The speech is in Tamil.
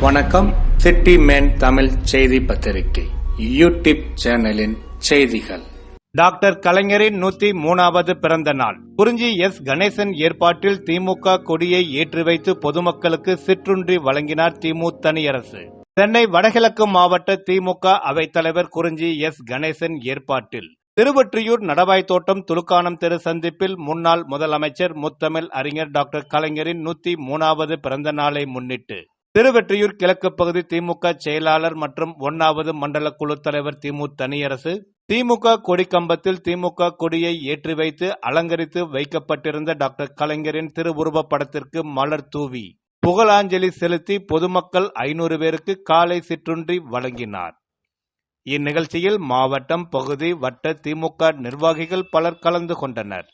வணக்கம். சிட்டி மேன் தமிழ் செய்தி பத்திரிகை யூடியூப் சேனலின் செய்திகள். டாக்டர் கலைஞரின் 103வது பிறந்த நாள். குறிஞ்சி எஸ். கணேசன் ஏற்பாட்டில் திமுக கொடியை ஏற்றி வைத்து பொதுமக்களுக்கு சிற்றுண்டி வழங்கினார் தனியரசு. சென்னை வடகிழக்கு மாவட்ட திமுக அவைத்தலைவர் குறிஞ்சி எஸ். கணேசன் ஏற்பாட்டில் திருவொற்றியூர் நடவாய் தோட்டம் துலுக்கானம் தெரு சந்திப்பில் முன்னாள் முதலமைச்சர் முத்தமிழ் அறிஞர் டாக்டர் கலைஞரின் 103வது பிறந்த நாளை முன்னிட்டு திருவொற்றியூர் கிழக்கு பகுதி திமுக செயலாளர் மற்றும் 1வது மண்டல குழு தலைவர் தனியரசு திமுக கொடி கம்பத்தில் திமுக கொடியை ஏற்றி வைத்து அலங்கரித்து வைக்கப்பட்டிருந்த டாக்டர் கலைஞரின் திருவுருவப் படத்திற்கு மலர் தூவி புகழாஞ்சலி செலுத்தி பொதுமக்கள் 500 பேருக்கு காலை சிற்றுண்டி வழங்கினார். இந்நிகழ்ச்சியில் மாவட்டம், பகுதி, வட்ட திமுக நிர்வாகிகள் பலர் கலந்து கொண்டனர்.